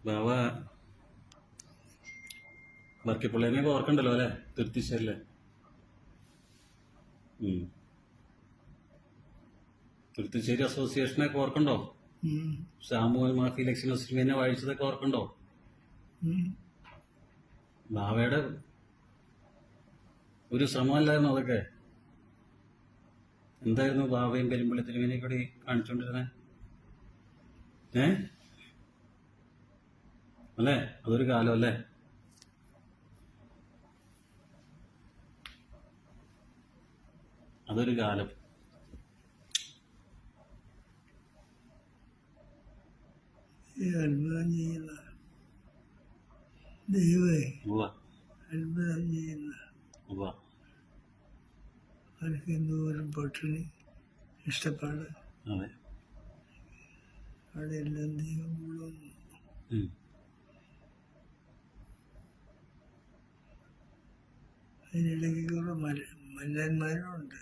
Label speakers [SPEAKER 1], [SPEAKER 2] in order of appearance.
[SPEAKER 1] ബാവ വർക്കിപ്പുള്ളിനെ ഓർക്കണ്ടല്ലോ അല്ലേ? തുരുത്തിശ്ശേരില്ലേ? തുരുത്തിശ്ശേരി അസോസിയേഷനൊക്കെ ഓർക്കണ്ടോ? ഷാമുൽ മാഫി ലക്ഷ്മി മുസ്ലിമിനെ വാഴിച്ചതൊക്കെ ഓർക്കണ്ടോ? ബാവയുടെ ഒരു ശ്രമമല്ലായിരുന്നു അതൊക്കെ? എന്തായിരുന്നു ബാവയും പെരുമ്പള്ളി തിരുമേനിയെ കൂടി കാണിച്ചോണ്ടിരുന്നേ? അല്ലേ? അതൊരു കാലം അല്ലേ? അതൊരു കാലം.
[SPEAKER 2] അത്ഭുതം ചെയ്യുന്ന ദൈവമേ, അത്ഭുതം ചെയ്യുന്ന അവർക്ക് എന്തോരം പട്ടിണി ഇഷ്ടപ്പാട് അവിടെ എല്ലാം ദൈവം കൊള്ളുന്നു. അതിനിടയ്ക്ക് കുറെ മല്ലന്മാരുണ്ട്.